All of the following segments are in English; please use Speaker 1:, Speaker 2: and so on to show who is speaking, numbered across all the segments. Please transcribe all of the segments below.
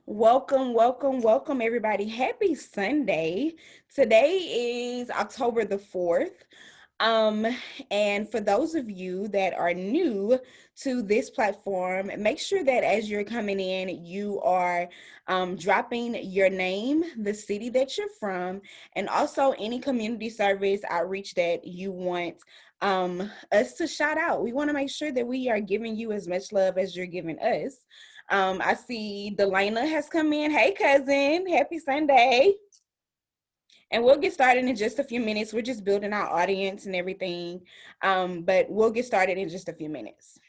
Speaker 1: Welcome, welcome, welcome, everybody. Happy Sunday. Today is October the 4th. Um, and for those of you that are new to this platform, make sure that as you're coming in, you are dropping your name, the city that you're from, and also any community service outreach that you want us to shout out. We want to make sure that we are giving you as much love as you're giving us. I see Delana has come in. Hey, cousin. Happy Sunday. And we'll get started in just a few minutes. We're just building our audience and everything. But we'll get started in just a few minutes.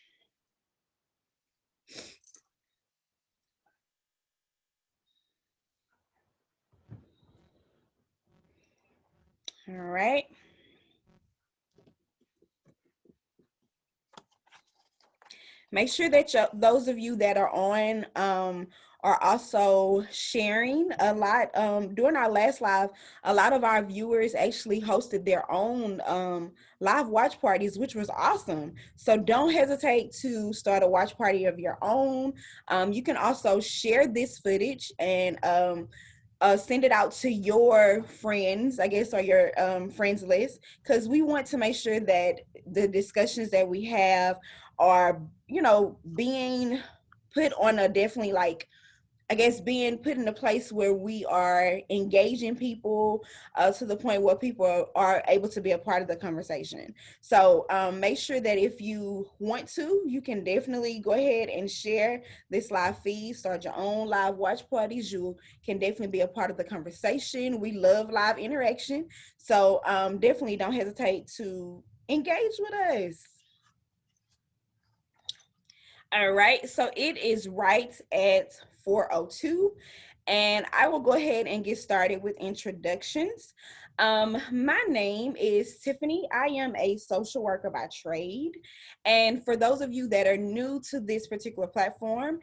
Speaker 1: All right. Make sure that those of you that are on are also sharing a lot. During our last live, a lot of our viewers actually hosted their own live watch parties, which was awesome. So don't hesitate to start a watch party of your own. You can also share this footage and send it out to your friends, I guess, or your friends list, because we want to make sure that the discussions that we have are, being put on a definitely like I guess being put in a place where we are engaging people to the point where people are able to be a part of the conversation. So make sure that if you want to, you can definitely go ahead and share this live feed, start your own live watch parties. You can definitely be a part of the conversation. We love live interaction. So definitely don't hesitate to engage with us. All right, so it is right at 4:02, and I will go ahead and get started with introductions. My name is Tiffany. I am a social worker by trade. And for those of you that are new to this particular platform,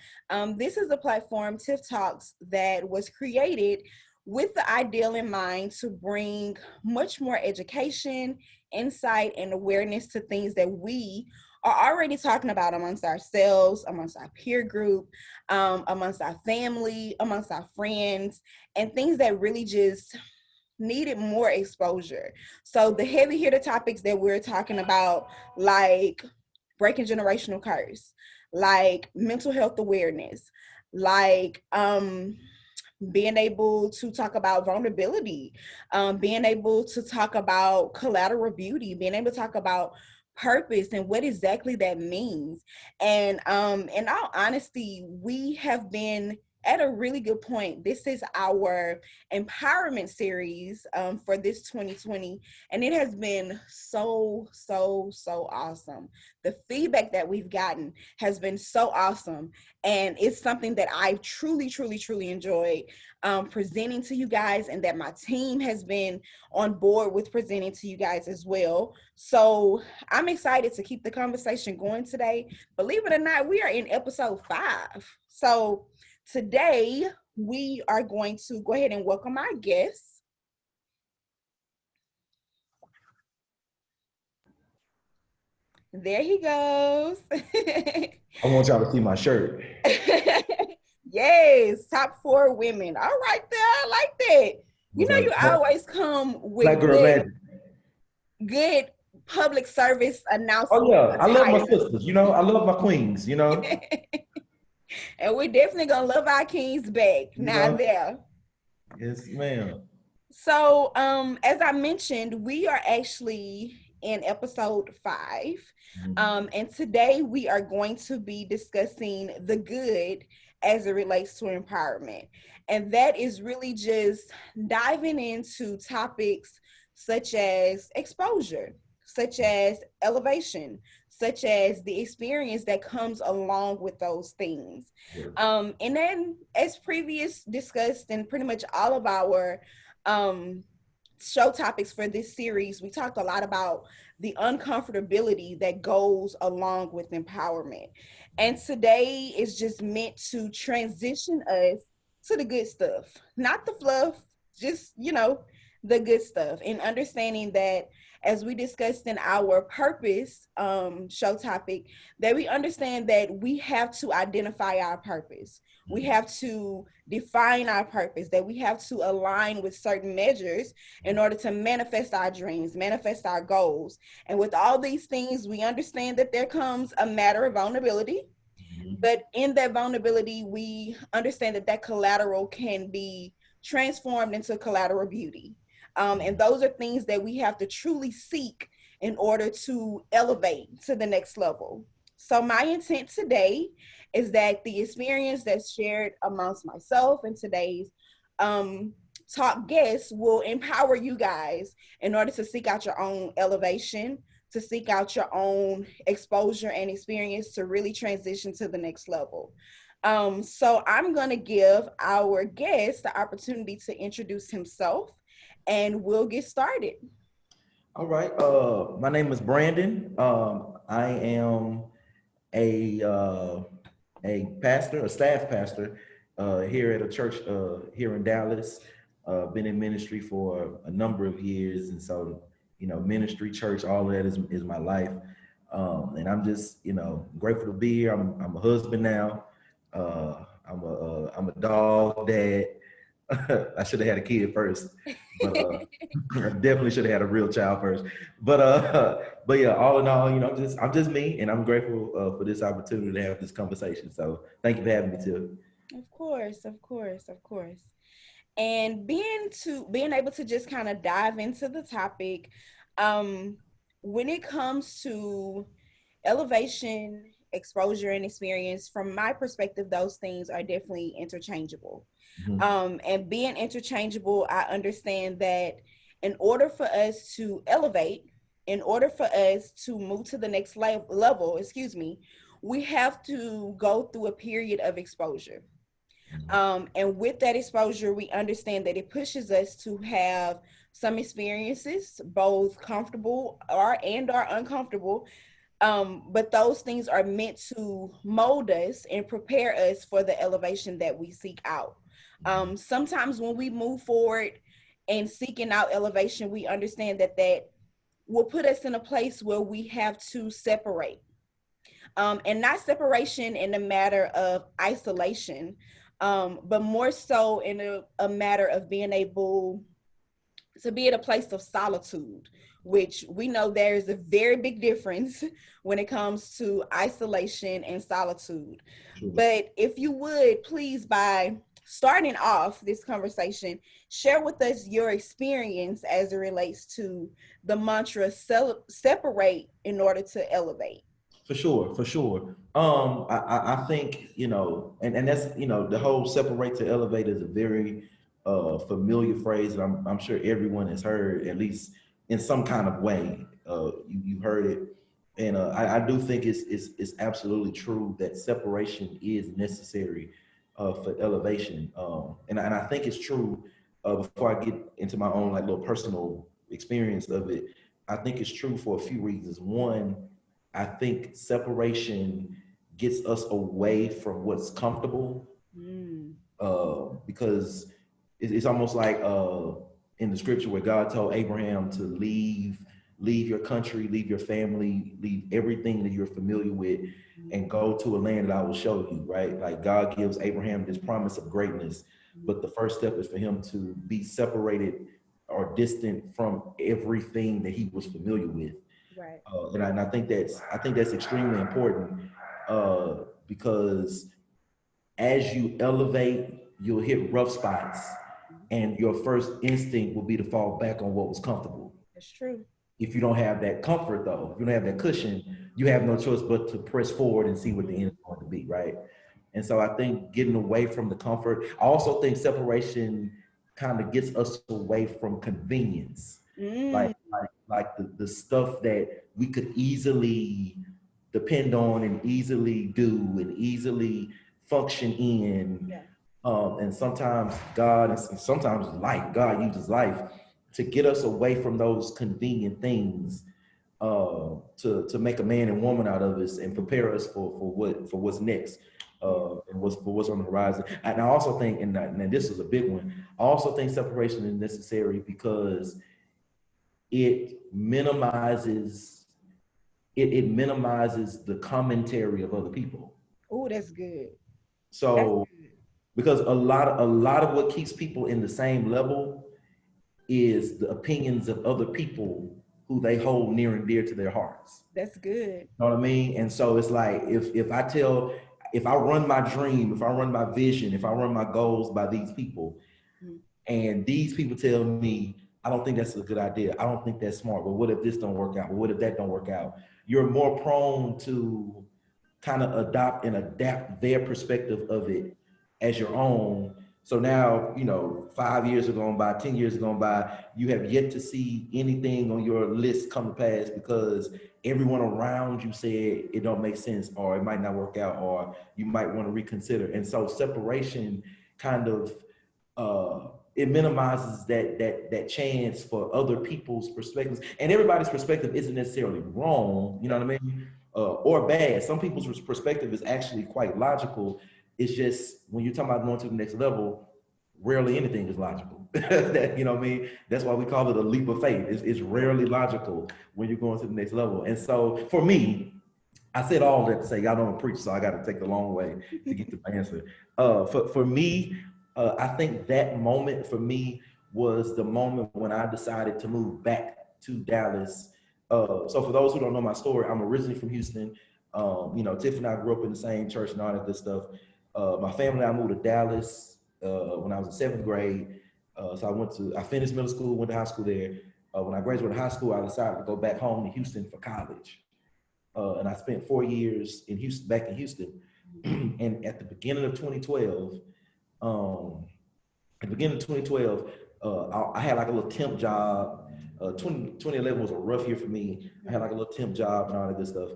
Speaker 1: this is a platform, Tiff Talks, that was created with the ideal in mind to bring much more education, insight, and awareness to things that we are already talking about amongst ourselves, amongst our peer group, amongst our family, amongst our friends, and things that really just needed more exposure. So the heavy hitter topics that we're talking about, like breaking generational curse, like mental health awareness, like being able to talk about vulnerability, being able to talk about collateral beauty, being able to talk about purpose and what exactly that means. And in all honesty, we have been at a really good point. This is our empowerment series for this 2020, and it has been so awesome. The feedback that we've gotten has been so awesome, and it's something that I truly enjoyed presenting to you guys, and that my team has been on board with presenting to you guys as well. So I'm excited to keep the conversation going today. Believe it or not, we are in episode 5. So today we are going to go ahead and welcome our guests. There he goes.
Speaker 2: I want y'all to see my shirt.
Speaker 1: Yes, top 4 women. All right there, I like that. You
Speaker 2: What's
Speaker 1: know, you
Speaker 2: up?
Speaker 1: always come
Speaker 2: Black
Speaker 1: with
Speaker 2: girl magic.
Speaker 1: good public service
Speaker 2: Oh
Speaker 1: announcement
Speaker 2: yeah, I love my
Speaker 1: attire.
Speaker 2: sisters. I love my queens.
Speaker 1: And we're definitely gonna love our kings back
Speaker 2: You
Speaker 1: now
Speaker 2: know.
Speaker 1: there.
Speaker 2: Yes, ma'am.
Speaker 1: So as I mentioned, we are actually in episode 5.
Speaker 2: Mhm.
Speaker 1: And today we are going to be discussing the good as it relates to empowerment. And that is really just diving into topics such as exposure, such as elevation, such as the experience that comes along with those things.
Speaker 2: Yes.
Speaker 1: And then, as previous discussed in pretty much all of our um, show topics for this series, we talked a lot about the uncomfortability that goes along with empowerment. And today is just meant to transition us to the good stuff, not the fluff, just, the good stuff, and understanding that as we discussed in our purpose show topic, that we understand that we have to identify our purpose. We have to define our purpose, that we have to align with certain measures in order to manifest our dreams, manifest our goals. And with all these things, we understand that there comes a matter of vulnerability. But in that vulnerability, we understand that that collateral can be transformed into collateral beauty. And those are things that we have to truly seek in order to elevate to the next level. So, my intent today is that the experience that's shared amongst myself and today's um, top guests will empower you guys in order to seek out your own elevation, to seek out your own exposure and experience to really transition to the next level. So I'm going to give our guest the opportunity to introduce himself and we'll get started.
Speaker 2: All right. My name is Branden. I am a uh, a pastor, a staff pastor here at a church here in Dallas. Been in ministry for a number of years, and so ministry, church, all of that is my life. And I'm just grateful to be here. I'm a husband now. I'm a dog dad. I should have had a kid first, but I definitely should have had a real child first. But yeah, all in all, I'm just me, and I'm grateful for this opportunity to have this conversation. So thank you for having me, Tiff.
Speaker 1: Of course, of course, of course. And being able to just kind of dive into the topic, um, when it comes to elevation, exposure, and experience, from my perspective, those things are definitely interchangeable.
Speaker 2: Mhm.
Speaker 1: And being interchangeable, I understand that in order for us to elevate, in order for us to move to the next level, excuse me, we have to go through a period of exposure. And with that exposure, we understand that it pushes us to have some experiences, both comfortable or uncomfortable. But those things are meant to mold us and prepare us for the elevation that we seek out. Sometimes when we move forward and seeking out elevation, we understand that that will put us in a place where we have to separate, and not separation in a matter of isolation, but more so in a matter of being able to be at a place of solitude, which we know there is a very big difference when it comes to isolation and solitude.
Speaker 2: Sure.
Speaker 1: But if you would please, by starting off this conversation, share with us your experience as it relates to the mantra separate in order to elevate.
Speaker 2: For sure, for sure. I think, and that's, the whole separate to elevate is a very familiar phrase that I'm sure everyone has heard, at least in some kind of way. You heard it. And I do think it's absolutely true that separation is necessary for elevation. And I think it's true, before I get into my own like little personal experience of it, I think it's true for a few reasons. One, I think separation gets us away from what's comfortable,
Speaker 1: Mm.
Speaker 2: because it's almost like in the scripture where God told Abraham to leave your country, leave your family, leave everything that you're familiar with, and go to a land that I will show you. Right? Like God gives Abraham this promise of greatness, but the first step is for him to be separated or distant from everything that he was familiar with.
Speaker 1: Right.
Speaker 2: And I think that's extremely important, because as you elevate, you'll hit rough spots, and your first instinct will be to fall back on what was comfortable.
Speaker 1: That's true.
Speaker 2: If you don't have that comfort, though, if you don't have that cushion, you have no choice but to press forward and see what the end is going to be, right? And so I think getting away from the comfort, I also think separation kind of gets us away from convenience,
Speaker 1: Mm.
Speaker 2: like the stuff that we could easily depend on and easily do and easily function in.
Speaker 1: Yeah.
Speaker 2: And sometimes sometimes God uses life to get us away from those convenient things, to make a man and woman out of us and prepare us for what's next, and what's on the horizon. And I also think, and this is a big one, I also think separation is necessary because it minimizes it minimizes the commentary of other people.
Speaker 1: Oh, that's good. That's
Speaker 2: So
Speaker 1: good.
Speaker 2: because a lot of what keeps people in the same level is the opinions of other people who they hold near and dear to their hearts.
Speaker 1: That's good.
Speaker 2: You know what I mean? And so it's like if I run my dream, if I run my vision, if I run my goals by these people,
Speaker 1: Mm.
Speaker 2: and these people tell me, I don't think that's a good idea. I don't think that's smart. But what if this don't work out? But what if that don't work out? You're more prone to kind of adopt and adapt their perspective of it as your own. So now, 5 years are going by, 10 years are going by, you have yet to see anything on your list come to pass because everyone around you said it don't make sense or it might not work out or you might want to reconsider. And so separation kind of it minimizes that chance for other people's perspectives. And everybody's perspective isn't necessarily wrong, you know what I mean? Or bad. Some people's perspective is actually quite logical. It's just when you're talking about going to the next level, rarely anything is logical. You know what I mean? That's why we call it a leap of faith. It's rarely logical when you're going to the next level. And so for me, I said all that to say y'all don't preach, so I got to take the long way to get to my answer. For me, I think that moment for me was the moment when I decided to move back to Dallas. So for those who don't know my story, I'm originally from Houston. Tiff and I grew up in the same church and all that good stuff. My family, I moved to Dallas when I was in seventh grade. So I finished middle school, went to high school there. When I graduated high school, I decided to go back home to Houston for college. And I spent 4 years in Houston, back in Houston. And at the beginning of 2012, I had like a little temp job. 2011 was a rough year for me. I had like a little temp job and all that good stuff.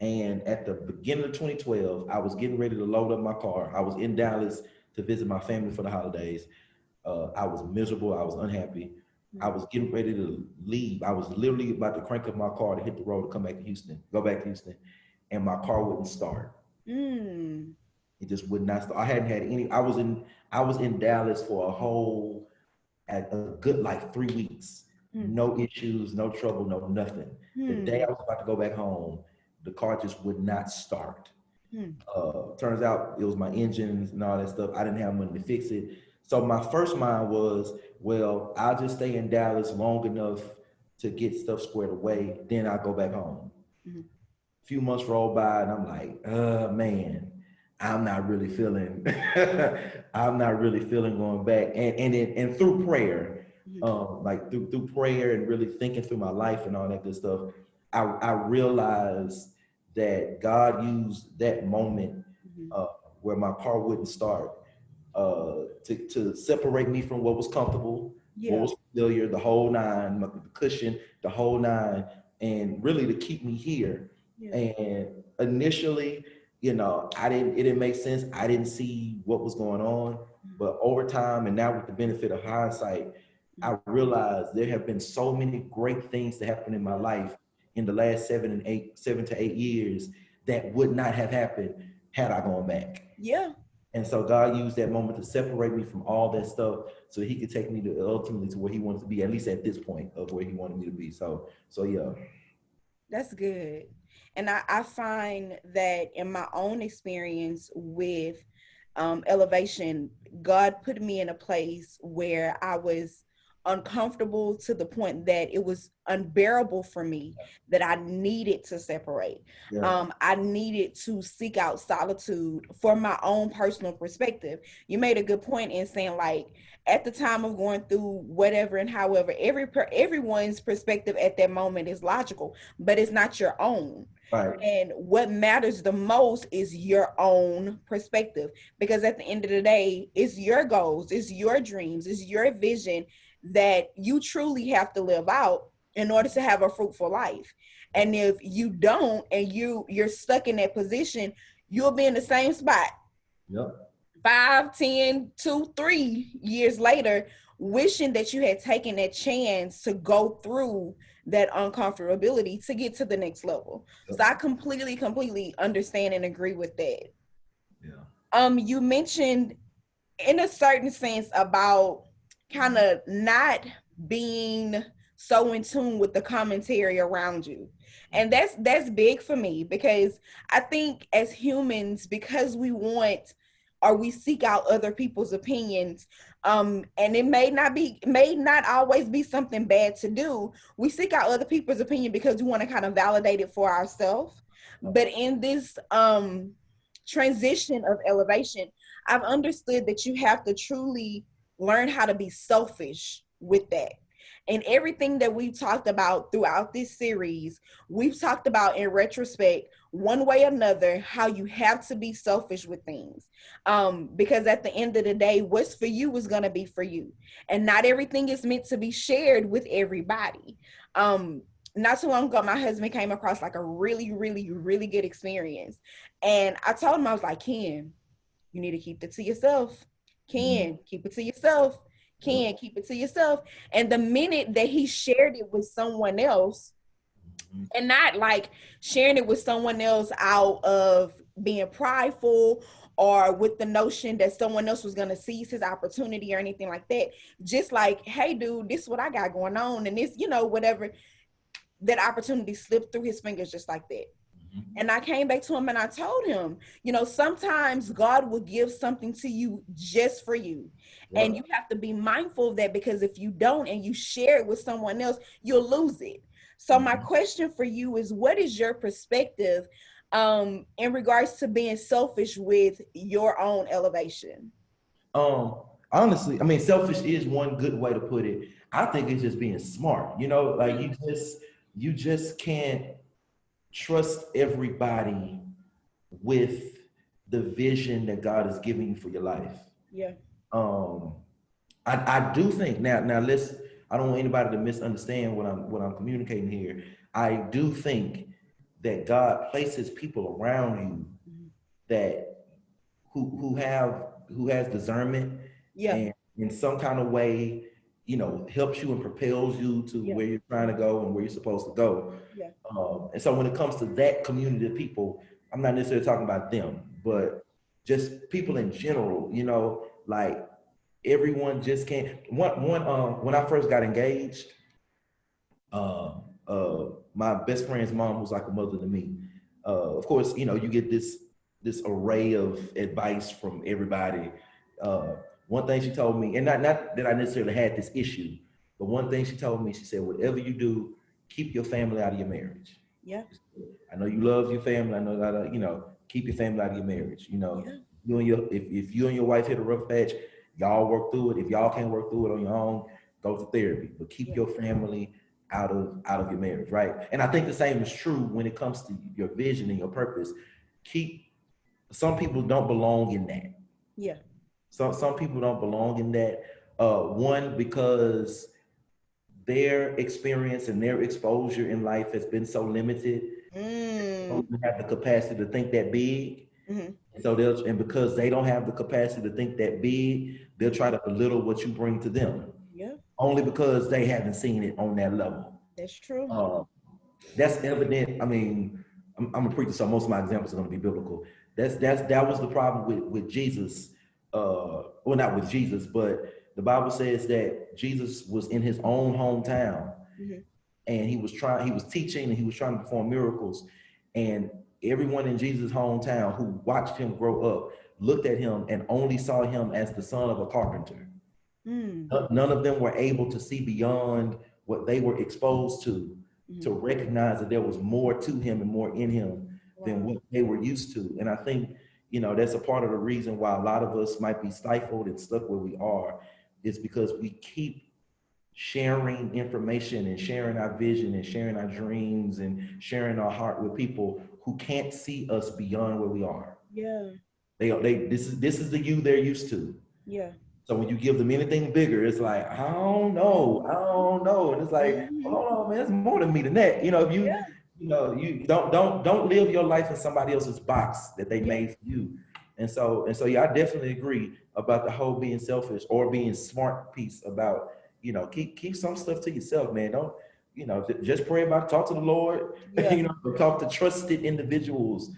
Speaker 2: And at the beginning of 2012, I was getting ready to load up my car. I was in Dallas to visit my family for the holidays. I was miserable. I was unhappy. I was getting ready to leave. I was literally about to crank up my car to hit the road to come back to Houston, go back to Houston, and my car wouldn't start.
Speaker 1: Mm.
Speaker 2: It just would not start. I hadn't had any. I was in Dallas for at a good like 3 weeks.
Speaker 1: Mm.
Speaker 2: No issues, no trouble, no nothing. The day
Speaker 1: Mm.
Speaker 2: I was about to go back home, the car just would not start.
Speaker 1: Mm.
Speaker 2: Turns out it was my engines and all that stuff. I didn't have money to fix it. So my first mind was, well, I'll just stay in Dallas long enough to get stuff squared away. Then I'll go back home.
Speaker 1: Mm.
Speaker 2: A few months roll by and I'm like, man, I'm not really feeling, I'm not really feeling going back. And through prayer,
Speaker 1: Mm.
Speaker 2: like through prayer and really thinking through my life and all that good stuff, I realized that God used that moment
Speaker 1: Mm.
Speaker 2: uh, where my car wouldn't start to separate me from what was comfortable, what
Speaker 1: Yeah.
Speaker 2: was familiar, the whole nine, the cushion, the whole nine, and really to keep me here.
Speaker 1: Yeah.
Speaker 2: And initially, it didn't make sense. I didn't see what was going on.
Speaker 1: Mm.
Speaker 2: But over time, and now with the benefit of hindsight, I realized there have been so many great things that happened in my life in the last 7 to 8 years that would not have happened had I gone back.
Speaker 1: Yeah.
Speaker 2: And so God used that moment to separate me from all that stuff so he could take me to ultimately to where he wanted to be, at least at this point of where he wanted me to be. So yeah.
Speaker 1: That's good. And I find that in my own experience with elevation, God put me in a place where I was uncomfortable to the point that it was unbearable for me, that I needed to separate.
Speaker 2: Yeah.
Speaker 1: I needed to seek out solitude for my own personal perspective. You made a good point in saying, like, at the time of going through whatever and however, everyone's perspective at that moment is logical, but it's not your own.
Speaker 2: Right.
Speaker 1: And what matters the most is your own perspective, because at the end of the day, it's your goals, it's your dreams, it's your vision that you truly have to live out in order to have a fruitful life. And if you don't, and you're stuck in that position, you'll be in the same spot
Speaker 2: Yep.
Speaker 1: 5, 10, 2, 3 years later, wishing that you had taken that chance to go through that uncomfortability to get to the next level. So I completely understand and agree with that.
Speaker 2: Yeah.
Speaker 1: You mentioned in a certain sense about kind of not being so in tune with the commentary around you. And that's big for me, because I think as humans, because we want, or we seek out other people's opinions, and it may not always be something bad to do. We seek out other people's opinion because we want to kind of validate it for ourselves. But in this transition of elevation, I've understood that you have to truly learn how to be selfish with that. And everything that we've talked about throughout this series, we've talked about in retrospect, one way or another, how you have to be selfish with things. Because at the end of the day, what's for you is going to be for you. And not everything is meant to be shared with everybody. Not too long ago, my husband came across like a really, really, really good experience. And I told him, I was like, Ken, you need to keep it to yourself.
Speaker 2: Mhm.
Speaker 1: Keep it to yourself.
Speaker 2: Yep.
Speaker 1: Keep it to yourself. And the minute that he shared it with someone else,
Speaker 2: Mhm.
Speaker 1: and not like sharing it with someone else out of being prideful or with the notion that someone else was going to seize his opportunity or anything like that, just like, hey, dude, this is what I got going on. And this, whatever, that opportunity slipped through his fingers just like that.
Speaker 2: Mhm.
Speaker 1: And I came back to him and I told him, sometimes God will give something to you just for you. And you
Speaker 2: Yep.
Speaker 1: have to be mindful of that, because if you don't and you share it with someone else, you'll lose it. So my
Speaker 2: Mhm.
Speaker 1: question for you is, what is your perspective in regards to being selfish with your own elevation?
Speaker 2: Um, Honestly, I mean, selfish is one good way to put it. I think it's just being smart. Like you just can't trust everybody with the vision that God is giving you for your life.
Speaker 1: Yeah.
Speaker 2: Um, I do think now let's I don't want anybody to misunderstand what I'm communicating here. I do think that God places people around you
Speaker 1: Mhm.
Speaker 2: that who has discernment
Speaker 1: Yeah.
Speaker 2: and in some kind of way, helps you and propels you to
Speaker 1: Yeah.
Speaker 2: where you're trying to go and where you're supposed to go.
Speaker 1: Yeah.
Speaker 2: And so when it comes to that community of people, I'm not necessarily talking about them, but just people in general, like everyone just can't. When I first got engaged, my best friend's mom was like a mother to me. Of course, you get this array of advice from everybody. Uh, One thing she told me, and not that I necessarily had this issue, but one thing she told me, she said, "Whatever you do, keep your family out of your marriage."
Speaker 1: Yeah.
Speaker 2: I know you love your family. I know that keep your family out of your marriage.
Speaker 1: Yeah.
Speaker 2: If you and your wife hit a rough patch, y'all work through it. If y'all can't work through it on your own, go to therapy. But keep
Speaker 1: Yeah.
Speaker 2: your family out of your marriage, right? And I think the same is true when it comes to your vision and your purpose. Keep Some people don't belong in that.
Speaker 1: Yeah.
Speaker 2: Some people don't belong in that. One, because their experience and their exposure in life has been so limited, they
Speaker 1: Mm.
Speaker 2: don't have the capacity to think that big.
Speaker 1: Hmm.
Speaker 2: So and because they don't have the capacity to think that big, they'll try to belittle what you bring to them,
Speaker 1: Yeah.
Speaker 2: only because they haven't seen it on that level.
Speaker 1: That's true.
Speaker 2: Uh, that's evident. I mean, I'm a preacher, so most of my examples are going to be biblical. That was the problem with Jesus. Well, not with Jesus, but the Bible says that Jesus was in his own hometown,
Speaker 1: Hmm.
Speaker 2: and he was teaching, and he was trying to perform miracles, and everyone in Jesus' hometown who watched him grow up looked at him and only saw him as the son of a carpenter.
Speaker 1: Mm.
Speaker 2: None of them were able to see beyond what they were exposed to
Speaker 1: Hmm.
Speaker 2: recognize that there was more to him and more in him than
Speaker 1: Wow.
Speaker 2: what they were used to. And I think, that's a part of the reason why a lot of us might be stifled and stuck where we are, is because we keep sharing information and sharing our vision and sharing our dreams and sharing our heart with people who can't see us beyond where we are.
Speaker 1: Yeah.
Speaker 2: This is the you they're used to.
Speaker 1: Yeah.
Speaker 2: So when you give them anything bigger, it's like, I don't know. And it's like,
Speaker 1: Hmm.
Speaker 2: hold on, man, it's more than me than that. If
Speaker 1: Yeah.
Speaker 2: you don't live your life in somebody else's box that they
Speaker 1: Yeah.
Speaker 2: made for you. And so yeah, I definitely agree about the whole being selfish or being smart piece about, keep some stuff to yourself, man. Don't, just pray about it, talk to the Lord,
Speaker 1: Yeah.
Speaker 2: talk to trusted individuals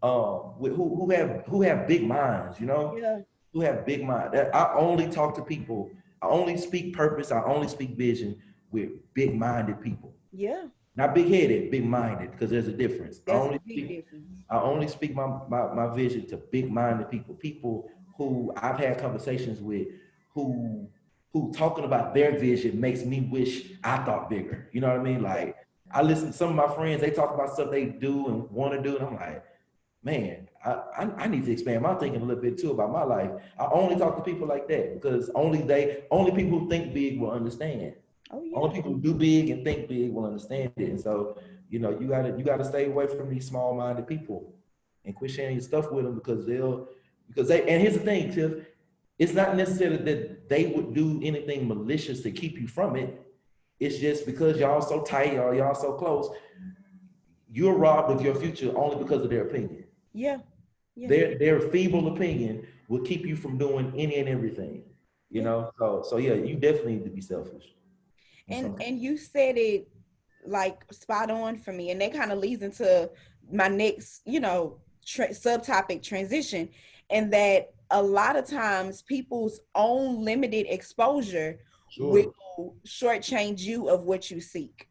Speaker 2: who have big minds,
Speaker 1: Yeah.
Speaker 2: who have big mind. I only talk to people I only speak purpose. I only speak vision with big-minded people.
Speaker 1: Yeah.
Speaker 2: Not big-headed, big-minded, because there's a difference.
Speaker 1: There's a big difference.
Speaker 2: I only speak my vision to big-minded people, people who I've had conversations with, who who talking about their vision makes me wish I thought bigger. You know what I mean?
Speaker 1: Yeah.
Speaker 2: Like I listen to some of my friends, they talk about stuff they do and want to do, and I'm like, man, I need to expand my thinking a little bit too about my life. I only talk to people like that because only people who think big will understand.
Speaker 1: Oh yeah.
Speaker 2: Only people who do big and think big will understand it. And so, you gotta stay away from these small-minded people and quit sharing your stuff with them because they and here's the thing, Tiff, it's not necessarily that they would do anything malicious to keep you from it. It's just because y'all so tight or y'all so close, you're robbed of your future only because of their opinion.
Speaker 1: Yeah. Yeah.
Speaker 2: Their feeble opinion will keep you from doing any and everything. You
Speaker 1: Yeah.
Speaker 2: know, so yeah, you definitely need to be selfish.
Speaker 1: And you said it like spot on for me, and that kind of leads into my next, subtopic transition, and that a lot of times people's own limited exposure
Speaker 2: Sure.
Speaker 1: will shortchange you of what you seek.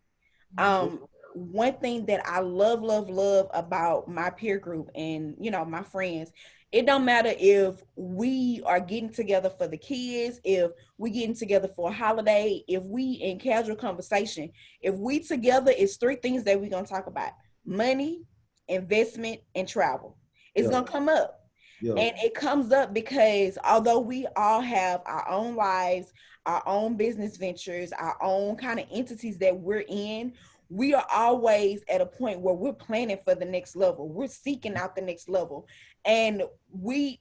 Speaker 2: Sure.
Speaker 1: One thing that I love, love, love about my peer group and my friends, it don't matter if we are getting together for the kids, if we getting together for a holiday, if we in casual conversation, if we together, it's three things that we're gonna talk about: money, investment, and travel. It's
Speaker 2: Yeah.
Speaker 1: gonna come up.
Speaker 2: Yeah.
Speaker 1: And it comes up because although we all have our own lives, our own business ventures, our own kind of entities that we're in, we are always at a point where we're planning for the next level. We're seeking out the next level. And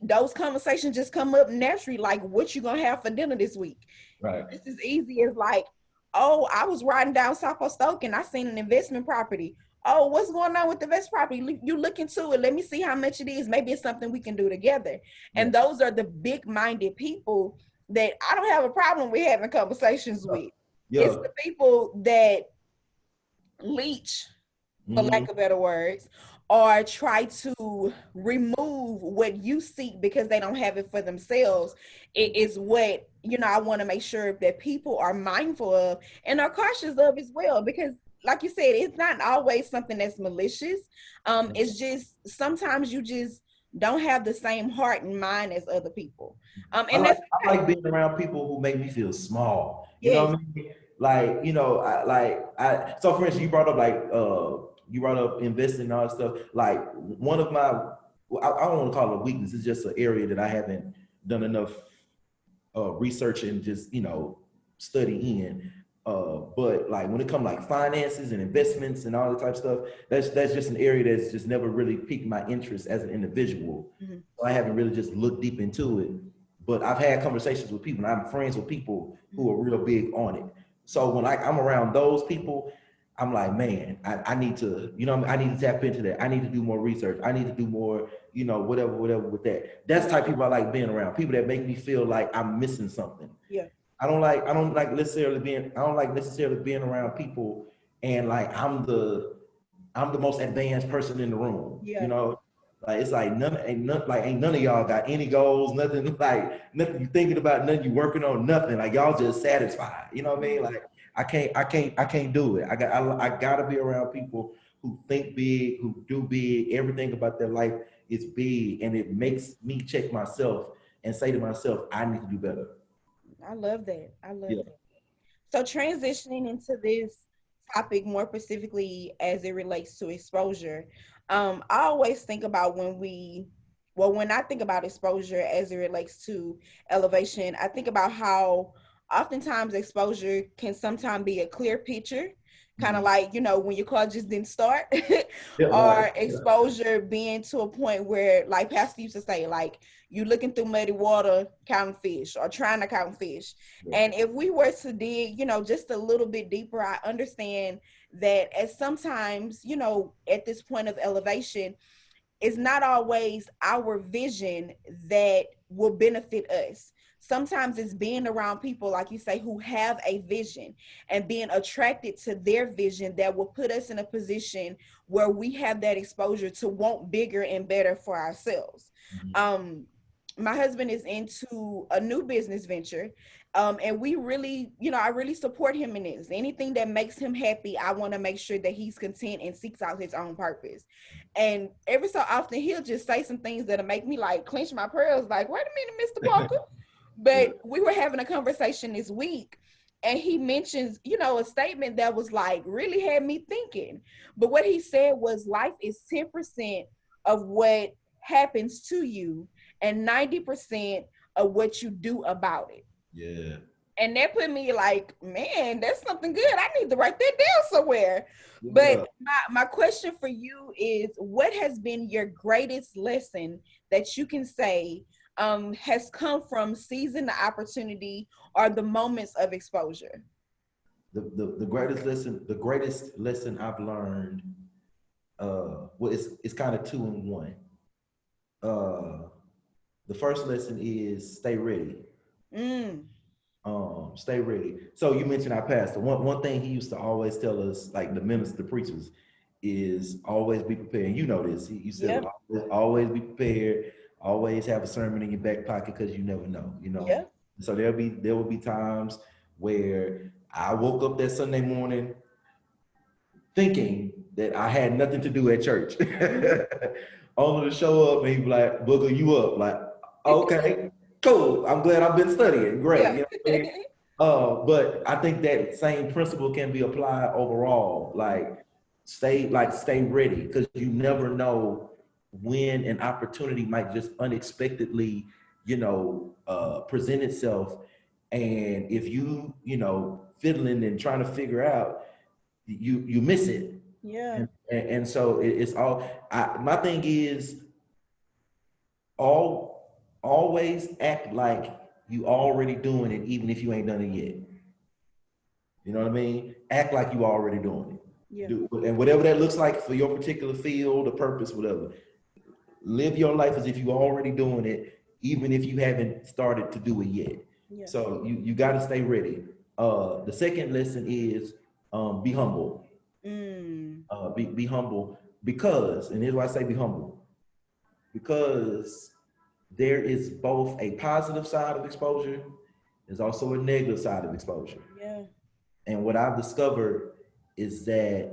Speaker 1: those conversations just come up naturally, like what you gonna have for dinner this week.
Speaker 2: Right.
Speaker 1: Just as easy as like, oh, I was riding down South Stoke and I seen an investment property. Oh, what's going on with the investment property? You look into it. Let me see how much it is. Maybe it's something we can do together.
Speaker 2: Yeah.
Speaker 1: And those are the big-minded people that I don't have a problem with having conversations with. It's
Speaker 2: Yeah.
Speaker 1: the people that leech, for
Speaker 2: Hmm.
Speaker 1: lack of better words, or try to remove what you seek because they don't have it for themselves. It is what I want to make sure that people are mindful of and are cautious of as well, because like you said, it's not always something that's malicious. It's just sometimes you just don't have the same heart and mind as other people.
Speaker 2: I
Speaker 1: And
Speaker 2: like
Speaker 1: that's
Speaker 2: I
Speaker 1: okay.
Speaker 2: like being around people who make me feel small. You know
Speaker 1: Yes.
Speaker 2: what I mean? Like, so for instance, you brought up investing and all that stuff. Like one of my I don't want to call it a weakness, it's just an area that I haven't done enough research and just study in. But like when it comes like finances and investments and all that type of stuff, that's just an area that's just never really piqued my interest as an individual.
Speaker 1: Mhm.
Speaker 2: So I haven't really just looked deep into it. But I've had conversations with people, and I'm friends with people who are real big on it. So when I'm around those people, I'm like, man, I need to, I need to tap into that. I need to do more research. I need to do more, whatever with that. That's the type of people I like being around. People that make me feel like I'm missing something.
Speaker 1: Yeah.
Speaker 2: I don't like necessarily being around people and like I'm the most advanced person in the room.
Speaker 1: Yeah.
Speaker 2: Like it's like ain't none of y'all got any goals, nothing like nothing you thinking about, nothing you working on, nothing. Like y'all just satisfied. You know what I mean? Like I can't do it. I gotta be around people who think big, who do big. Everything about their life is big, and it makes me check myself and say to myself, I need to do better.
Speaker 1: I love that. I love
Speaker 2: Yeah.
Speaker 1: that. So transitioning into this topic more specifically as it relates to exposure, I always think about when I think about exposure as it relates to elevation, I think about how oftentimes exposure can sometimes be a clear picture, kind of
Speaker 2: Mhm.
Speaker 1: like, when your car just didn't start,
Speaker 2: Yeah, right.
Speaker 1: or exposure being to a point where, like Pastor used to say, like, you looking through muddy water counting fish or trying to count fish.
Speaker 2: Yeah.
Speaker 1: And if we were to dig, just a little bit deeper, I understand that as sometimes, at this point of elevation, it's not always our vision that will benefit us. Sometimes it's being around people, like you say, who have a vision and being attracted to their vision that will put us in a position where we have that exposure to want bigger and better for ourselves.
Speaker 2: Mhm.
Speaker 1: Um, my husband is into a new business venture, And we really, I really support him in this. Anything that makes him happy, I want to make sure that he's content and seeks out his own purpose. And every so often, he'll just say some things that'll make me like clench my pearls, like, wait a minute, Mr. Walker.
Speaker 2: Yeah.
Speaker 1: But we were having a conversation this week, and he mentions, a statement that was like really had me thinking. But what he said was life is 10% of what happens to you and 90% of what you do about it.
Speaker 2: Yeah.
Speaker 1: And that put me like, man, that's something good. I need to write that down somewhere. But
Speaker 2: Yeah.
Speaker 1: my question for you is, what has been your greatest lesson that you can say has come from seizing the opportunity or the moments of exposure?
Speaker 2: The greatest lesson I've learned, well, it's kind of two in one. Uh, the first lesson is stay ready.
Speaker 1: Mm,
Speaker 2: Stay ready. So you mentioned our pastor. One thing he used to always tell us, like the ministers, the preachers, is always be prepared. And you know this. He said,
Speaker 1: yep,
Speaker 2: always be prepared. Always have a sermon in your back pocket because you never know. You know.
Speaker 1: yep.
Speaker 2: So there will be times where I woke up that Sunday morning thinking that I had nothing to do at church.
Speaker 1: Mm-hmm.
Speaker 2: Only to show up and he be like, Booker, you up? Like, okay, cool. I'm glad I've been studying. Great.
Speaker 1: Yeah.
Speaker 2: You know what I mean? But I think that same principle can be applied overall. Stay ready because you never know when an opportunity might just unexpectedly, present itself. And if fiddling and trying to figure out, you miss it.
Speaker 1: Yeah.
Speaker 2: And so it's all. My thing is always act like you already doing it, even if you ain't done it yet. You know what I mean? Act like you already doing it.
Speaker 1: Yeah.
Speaker 2: And whatever that looks like for your particular field or purpose, whatever. Live your life as if you already doing it, even if you haven't started to do it yet.
Speaker 1: Yeah.
Speaker 2: So you got to stay ready. The second lesson is be humble.
Speaker 1: Mm,
Speaker 2: Be humble because, and here's why I say be humble, because there is both a positive side of exposure, there's also a negative side of exposure.
Speaker 1: yeah.
Speaker 2: And what I've discovered is that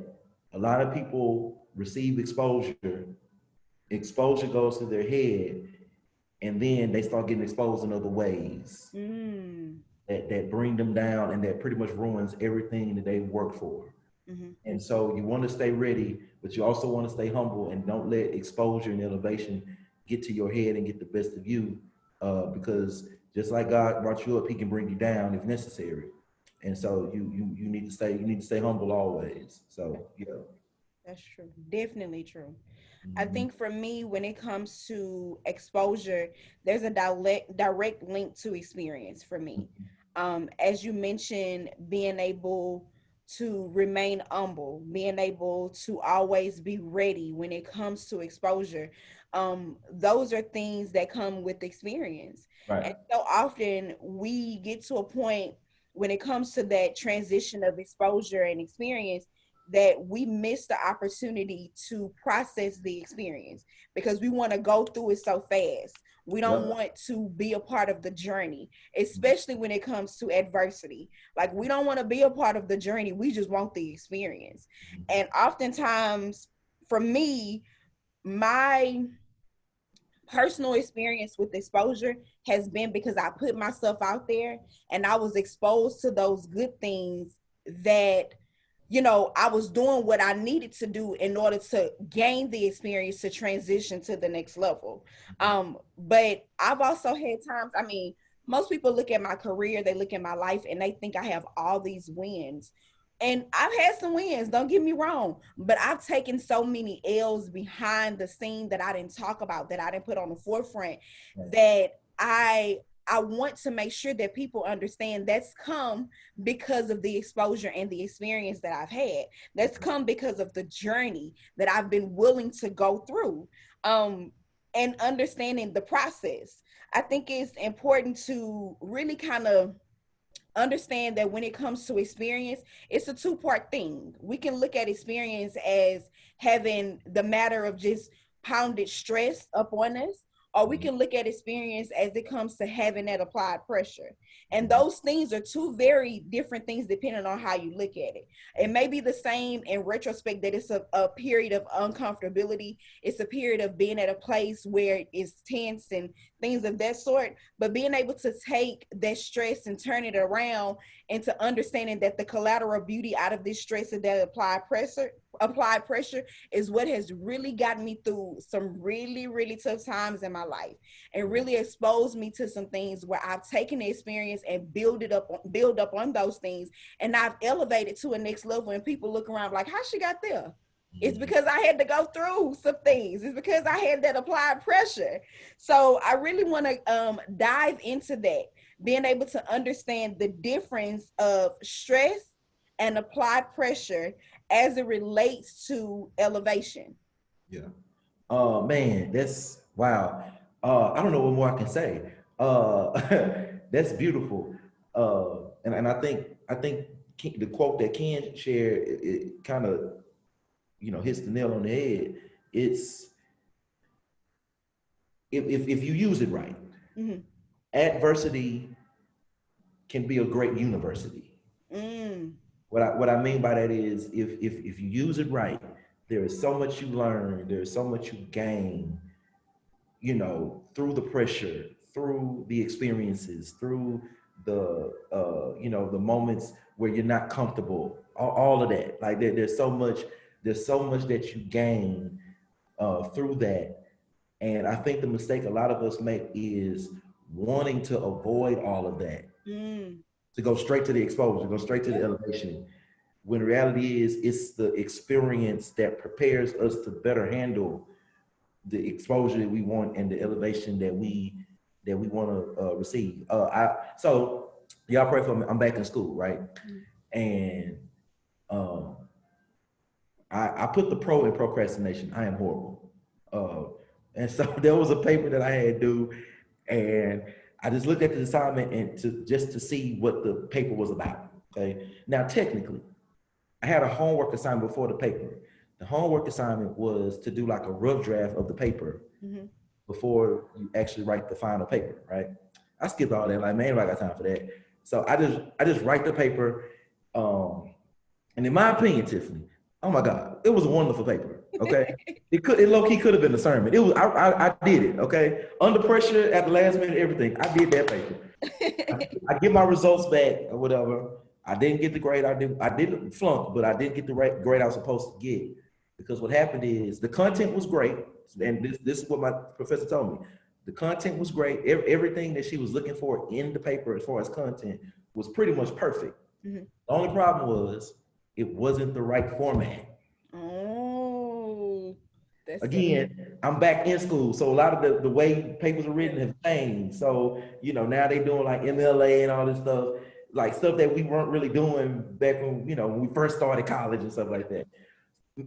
Speaker 2: a lot of people receive exposure goes to their head, and then they start getting exposed in other ways
Speaker 1: Mm,
Speaker 2: that bring them down and that pretty much ruins everything that they work for.
Speaker 1: mm-hmm.
Speaker 2: And so you want to stay ready, but you also want to stay humble and don't let exposure and elevation get to your head and get the best of you. Because just like God brought you up, He can bring you down if necessary. And so you need to stay humble always. So yeah.
Speaker 1: That's true. Definitely true. I
Speaker 2: Mhm.
Speaker 1: think for me, when it comes to exposure, there's a direct link to experience for me. As you mentioned, being able to remain humble, being able to always be ready when it comes to exposure. Those are things that come with experience.
Speaker 2: Right.
Speaker 1: And so often we get to a point when it comes to that transition of exposure and experience that we miss the opportunity to process the experience because we want to go through it so fast. We don't
Speaker 2: Yep.
Speaker 1: want to be a part of the journey, especially when it comes to adversity. Like, we don't want to be a part of the journey. We just want the experience. And oftentimes, for me, my personal experience with exposure has been because I put myself out there and I was exposed to those good things that I was doing what I needed to do in order to gain the experience to transition to the next level. But I've also had times, I mean, most people look at my career, they look at my life, and they think I have all these wins. And I've had some wins, don't get me wrong, but I've taken so many L's behind the scene that I didn't talk about, that I didn't put on the forefront, that I want to make sure that people understand that's come because of the exposure and the experience that I've had. That's come because of the journey that I've been willing to go through. And understanding the process. I think it's important to really kind of understand that when it comes to experience, it's a two-part thing. We can look at experience as having the matter of just pounded stress up on us, or we can look at experience as it comes to having that applied pressure. And
Speaker 2: Mhm.
Speaker 1: those things are two very different things depending on how you look at it. It may be the same in retrospect, that it's a period of uncomfortability. It's a period of being at a place where it's tense and things of that sort. But being able to take that stress and turn it around into understanding that the collateral beauty out of this stress and that applied pressure is what has really gotten me through some really, really tough times in my life, and really exposed me to some things where I've taken the experience and build up on those things, and I've elevated to a next level. And people look around like, how she got there? It's
Speaker 2: Mhm.
Speaker 1: because I had to go through some things. It's because I had that applied pressure. So I really want to dive into that, being able to understand the difference of stress and applied pressure as it relates to elevation.
Speaker 2: Yeah. Man, that's wow. I don't know what more I can say. Uh, that's beautiful. And I think the quote that Ken shared, it kind of hits the nail on the head. It's if you use it right,
Speaker 1: Mm-hmm.
Speaker 2: adversity can be a great university.
Speaker 1: Mm.
Speaker 2: What I mean by that is if you use it right, there is so much you learn, there is so much you gain, through the pressure, through the experiences, through the moments where you're not comfortable, all of that. Like there's so much that you gain through that. And I think the mistake a lot of us make is wanting to avoid all of that,
Speaker 1: Mm.
Speaker 2: to go straight to the exposure, go straight to the
Speaker 1: Yeah.
Speaker 2: elevation. When the reality is, it's the experience that prepares us to better handle the exposure that we want and the elevation that we want to receive. So y'all pray for me. I'm back in school, right?
Speaker 1: Mm.
Speaker 2: And um, I put the pro in procrastination. I am horrible. Uh, and so there was a paper that I had due, and I just looked at the assignment and to see what the paper was about. Okay. Now, technically, I had a homework assignment before the paper. The homework assignment was to do like a rough draft of the paper
Speaker 1: Mm-hmm.
Speaker 2: before you actually write the final paper, right? I skipped all that. Like, man, anybody got time for that? So I just write the paper. Um, and in my opinion, Tiffany, oh my God, it was a wonderful paper. Okay. It low key could have been a sermon. It was I did it. Okay. Under pressure at the last minute, everything. I did that paper. I get my results back or whatever. I didn't get the grade. I didn't flunk, but I didn't get the right grade I was supposed to get. Because what happened is the content was great. And this is what my professor told me. The content was great. Everything that she was looking for in the paper as far as content was pretty much perfect.
Speaker 1: Mm-hmm.
Speaker 2: The only problem was it wasn't the right format.
Speaker 1: Oh, that's the.
Speaker 2: Again, I'm back in school, so a lot of the way papers are written have changed. So now they doing like MLA and all this stuff, like stuff that we weren't really doing back when we first started college and stuff like that.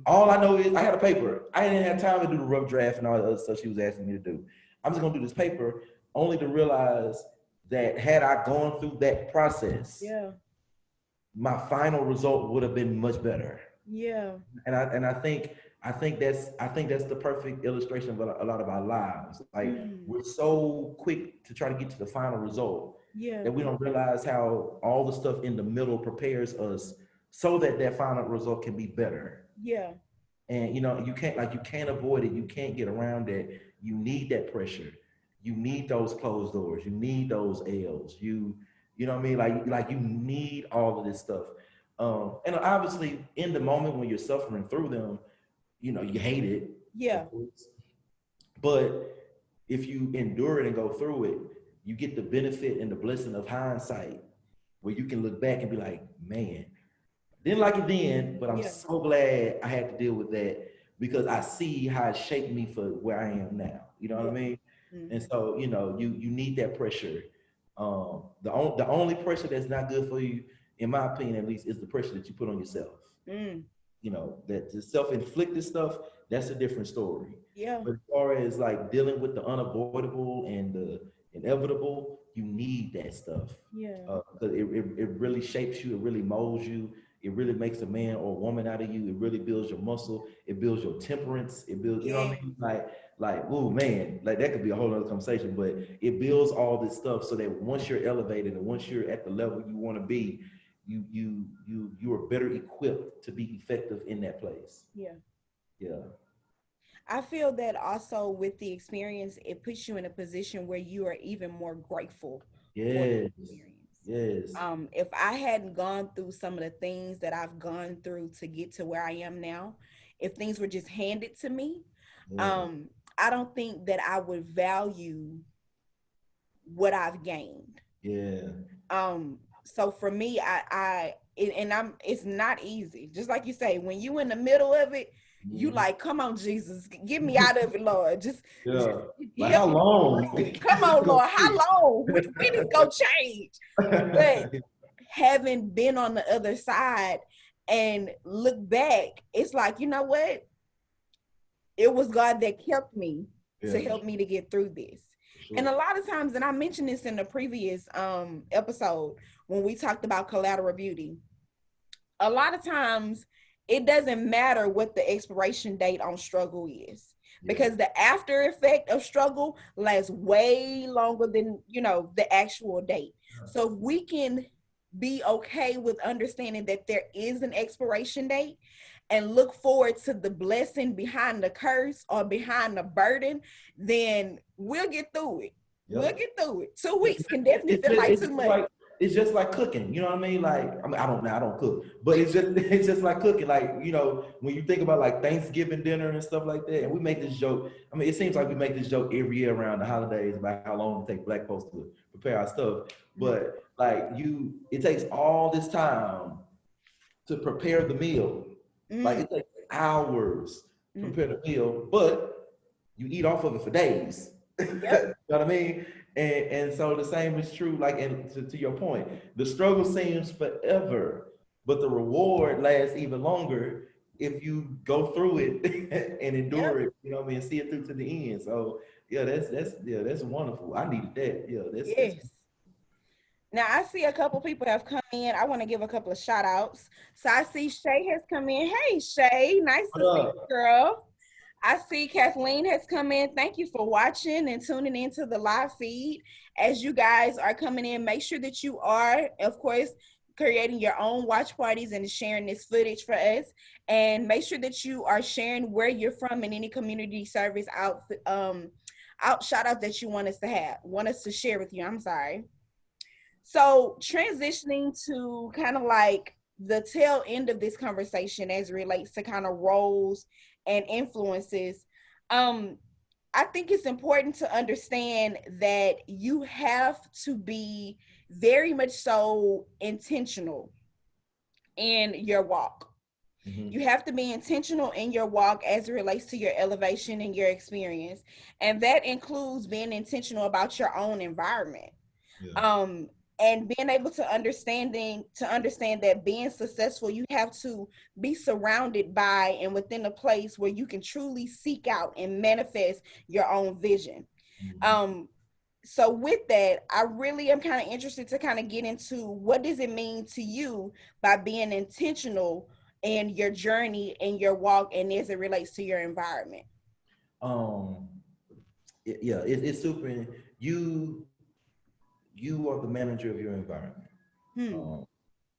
Speaker 2: All I know is I had a paper. I didn't have time to do the rough draft and all the other stuff she was asking me to do. I'm just gonna do this paper, only to realize that had I gone through that process,
Speaker 1: Yeah.
Speaker 2: my final result would have been much better.
Speaker 1: Yeah.
Speaker 2: And I think that's the perfect illustration of a lot of our lives. Like
Speaker 1: Mm.
Speaker 2: we're so quick to try to get to the final result
Speaker 1: Yeah.
Speaker 2: that we don't realize how all the stuff in the middle prepares us so that that final result can be better.
Speaker 1: Yeah.
Speaker 2: And you can't avoid it. You can't get around it. You need that pressure. You need those closed doors. You need those L's. You know what I mean? Like you need all of this stuff. And obviously, in the moment when you're suffering through them, you hate it,
Speaker 1: Yeah.
Speaker 2: of course. But if you endure it and go through it, you get the benefit and the blessing of hindsight, where you can look back and be like, man, didn't like it then, but I'm
Speaker 1: Yeah.
Speaker 2: so glad I had to deal with that because I see how it shaped me for where I am now. You know what I
Speaker 1: Yeah.
Speaker 2: mean? And
Speaker 1: Mm-hmm.
Speaker 2: so, you need that pressure. The only pressure that's not good for you, in my opinion at least, is the pressure that you put on yourself.
Speaker 1: Mm.
Speaker 2: That the self-inflicted stuff, that's a different story.
Speaker 1: Yeah.
Speaker 2: But as far as like dealing with the unavoidable and the inevitable, you need that stuff.
Speaker 1: Yeah.
Speaker 2: Because it really shapes you, it really molds you, it really makes a man or a woman out of you, it really builds your muscle, it builds your temperance, it builds, you know
Speaker 1: Yeah.
Speaker 2: what I mean? Like like, oh man, like that could be a whole other conversation, but it builds all this stuff so that once you're elevated and once you're at the level you want to be, you are better equipped to be effective in that place.
Speaker 1: Yeah.
Speaker 2: Yeah.
Speaker 1: I feel that also with the experience, it puts you in a position where you are even more grateful for the
Speaker 2: Yes.
Speaker 1: experience.
Speaker 2: Yes.
Speaker 1: If I hadn't gone through some of the things that I've gone through to get to where I am now, if things were just handed to me,
Speaker 2: Yeah.
Speaker 1: um, I don't think that I would value what I've gained.
Speaker 2: Yeah.
Speaker 1: So for me, and I'm it's not easy. Just like you say, when you in the middle of it, you
Speaker 2: Mhm.
Speaker 1: like, come on, Jesus, get me out of it, Lord. Just
Speaker 2: Yeah. Like how
Speaker 1: help me
Speaker 2: long
Speaker 1: through it. Come
Speaker 2: is it
Speaker 1: on,
Speaker 2: gonna
Speaker 1: Lord, how
Speaker 2: be?
Speaker 1: long? When is gonna change? But having been on the other side and look back, it's like, you know what? It was God that kept me to
Speaker 2: Yeah,
Speaker 1: help me to get through this.
Speaker 2: for
Speaker 1: And
Speaker 2: sure.
Speaker 1: a lot of times, and I mentioned this in the previous episode when we talked about collateral beauty, a lot of times it doesn't matter what the expiration date on struggle is,
Speaker 2: Yeah.
Speaker 1: because the after effect of struggle lasts way longer than, the actual date. So if we can be okay with understanding that there is an expiration date and look forward to the blessing behind the curse or behind the burden, then we'll get through it. We'll
Speaker 2: Yep.
Speaker 1: get through it. 2 weeks
Speaker 2: It's
Speaker 1: can definitely
Speaker 2: it's
Speaker 1: feel
Speaker 2: just,
Speaker 1: like
Speaker 2: it's
Speaker 1: too
Speaker 2: just
Speaker 1: much.
Speaker 2: like it's just like cooking. You know what I mean? Like I don't cook, but it's just it's just like cooking. Like when you think about like Thanksgiving dinner and stuff like that, and we make this joke. I mean, it seems like we make this joke every year around the holidays about how long it takes Black folks to prepare our stuff. But like it takes all this time to prepare the meal. Like
Speaker 1: Mm,
Speaker 2: it takes hours to
Speaker 1: mm,
Speaker 2: prepare the meal, but you eat off of it for days. You
Speaker 1: yep,
Speaker 2: know what I mean? And so the same is true, like and to your point, the struggle seems forever, but the reward lasts even longer if you go through it and
Speaker 1: yep.
Speaker 2: endure it, you know what I mean, see it through to the end. So yeah, that's wonderful. I needed that. Yeah, that's
Speaker 1: Yes. Now I see a couple people have come in. I want to give a couple of shout outs. So I see Shay has come in. Hey Shay, nice
Speaker 2: what
Speaker 1: to see
Speaker 2: up?
Speaker 1: you, girl. I see Kathleen has come in. Thank you for watching and tuning into the live feed. As you guys are coming in, make sure that you are, of course, creating your own watch parties and sharing this footage for us. And make sure that you are sharing where you're from and any community service out shout out that you want us to share with you. I'm sorry. So transitioning to kind of like the tail end of this conversation as it relates to kind of roles and influences, um, I think it's important to understand that you have to be very much so intentional in your walk. You
Speaker 2: Mm-hmm.
Speaker 1: have to be intentional in your walk as it relates to your elevation and your experience. And that includes being intentional about your own environment.
Speaker 2: Yeah.
Speaker 1: um and being able to understand that being successful, you have to be surrounded by and within a place where you can truly seek out and manifest your own vision.
Speaker 2: Mm-hmm.
Speaker 1: um so with that, I really am kind of interested to kind of get into what does it mean to you by being intentional in your journey and your walk and as it relates to your environment.
Speaker 2: Um, yeah, it's super. You you are the manager of your environment.
Speaker 1: Hmm.
Speaker 2: Um,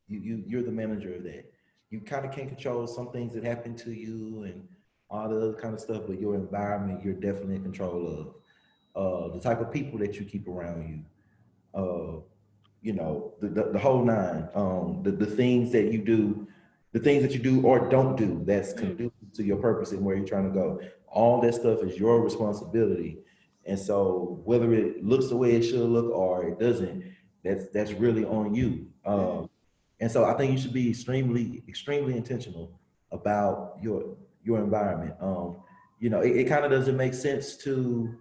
Speaker 2: you're the manager of that. You kind of can't control some things that happen to you and all the other kind of stuff, but your environment you're definitely in control of. The type of people that you keep around you. The whole nine. The things that you do, the things that you do or don't do that's
Speaker 1: Hmm.
Speaker 2: conducive to your purpose and where you're trying to go. All that stuff is your responsibility. And so whether it looks the way it should look or it doesn't, that's really on you.
Speaker 1: Hmm.
Speaker 2: And so I think you should be extremely intentional about your environment. It kind of doesn't make sense to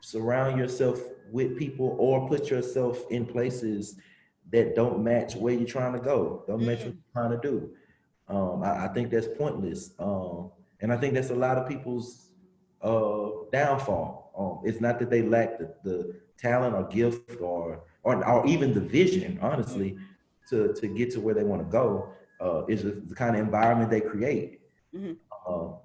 Speaker 2: surround yourself with people or put yourself in places that don't match where you're trying to go, don't match what
Speaker 1: Hmm.
Speaker 2: you're trying to do. I think that's pointless. And I think that's a lot of people's downfall. It's not that they lack the talent or gift or even the vision, honestly, to get to where they want to go. It's just the kind of environment they create
Speaker 1: Hmm.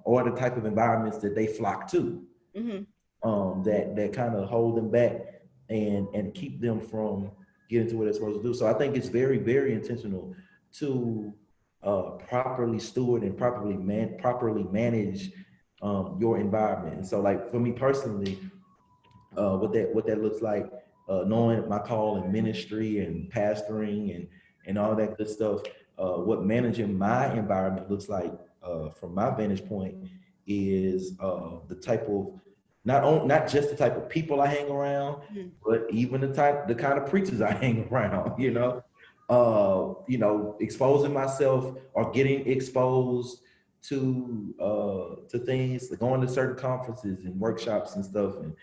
Speaker 2: or the type of environments that they flock to.
Speaker 1: Mm-hmm.
Speaker 2: that kind of hold them back and keep them from getting to what they're supposed to do. So I think it's very, very intentional to properly steward and properly manage your environment. And so, like for me personally, what that looks like, knowing my call in ministry and pastoring and all that good stuff. What managing my environment looks like from my vantage point is the type of not just the type of people I hang around,
Speaker 1: Mm-hmm.
Speaker 2: but even the kind of preachers I hang around. Exposing myself or getting exposed to things, like going to certain conferences and workshops and stuff, and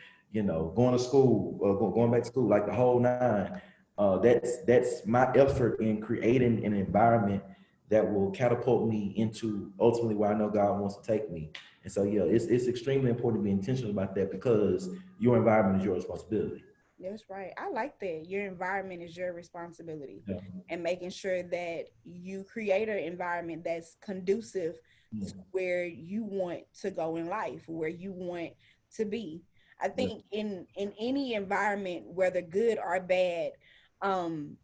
Speaker 2: going to school, going back to school, like the whole nine. That's my effort in creating an environment that will catapult me into ultimately where I know God wants to take me. And so, yeah, it's extremely important to be intentional about that because your environment is your responsibility.
Speaker 1: That's right. I like that. Your environment is your responsibility,
Speaker 2: Yeah.
Speaker 1: and making sure that you create an environment that's conducive
Speaker 2: Yeah.
Speaker 1: to where you want to go in life, where you want to be. I
Speaker 2: Yeah.
Speaker 1: think in any environment, whether good or bad, um,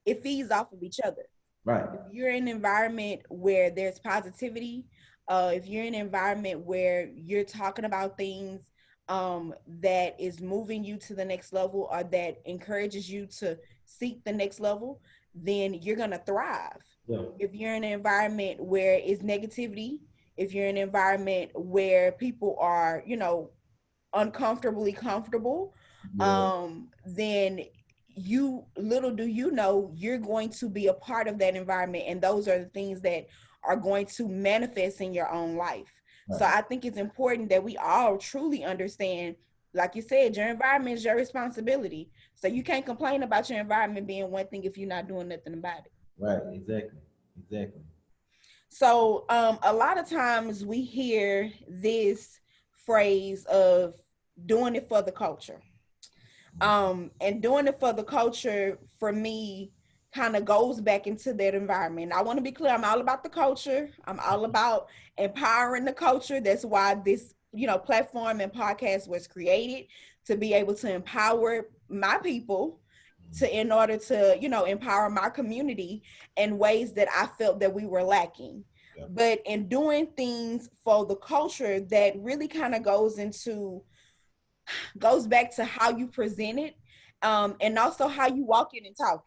Speaker 1: it feeds off of each other.
Speaker 2: Right.
Speaker 1: If you're in an environment where there's positivity, if you're in an environment where you're talking about things that is moving you to the next level or that encourages you to seek the next level, then you're going to thrive.
Speaker 2: Yeah.
Speaker 1: If you're in an environment where it's negativity, if you're in an environment where people are, uncomfortably comfortable,
Speaker 2: Yeah.
Speaker 1: then you, little do you know, you're going to be a part of that environment, and those are the things that are going to manifest in your own life. So
Speaker 2: Right.
Speaker 1: I think it's important that we all truly understand, like you said, your environment is your responsibility. So you can't complain about your environment being one thing if you're not doing nothing about it.
Speaker 2: Right. Exactly. Exactly.
Speaker 1: So a lot of times we hear this phrase of doing it for the culture. And doing it for the culture, for me, kind of goes back into that environment. I want to be clear, I'm all about the culture. I'm all about empowering the culture. That's why this, platform and podcast was created, to be able to empower my people, to in order to, empower my community in ways that I felt that we were lacking.
Speaker 2: Yeah.
Speaker 1: But in doing things for the culture, that really kind of goes back to how you present it, and also how you walk it and talk it.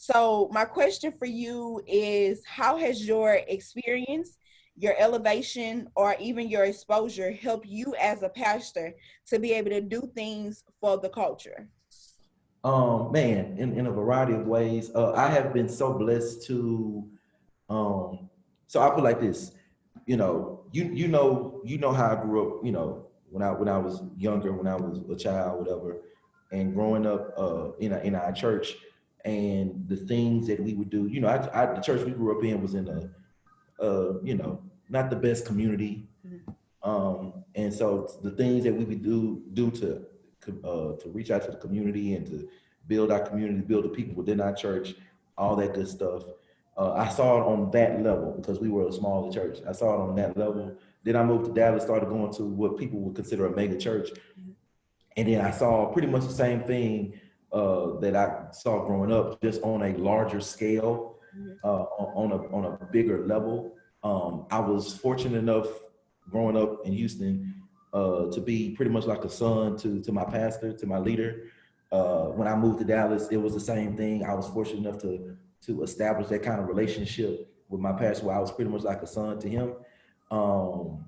Speaker 1: So my question for you is, how has your experience, your elevation, or even your exposure helped you as a pastor to be able to do things for the culture?
Speaker 2: Man, in a variety of ways. I have been so blessed to um so I put it like this, you know how I grew up, when I was younger, when I was a child, whatever, and growing up in our church, and the things that we would do. The church we grew up in was in not the best community.
Speaker 1: Mhm.
Speaker 2: And so the things that we would do to reach out to the community and to build our community, build the people within our church, all that good stuff. I saw it on that level because we were a smaller church. I saw it on that level. Then I moved to Dallas, started going to what people would consider a mega church, and then I saw pretty much the same thing that I saw growing up, just on a larger scale,
Speaker 1: Mhm.
Speaker 2: on a bigger level. I was fortunate enough growing up in Houston to be pretty much like a son to my pastor, to my leader. When I moved to Dallas, it was the same thing. I was fortunate enough to establish that kind of relationship with my pastor, where I was pretty much like a son to him. Um,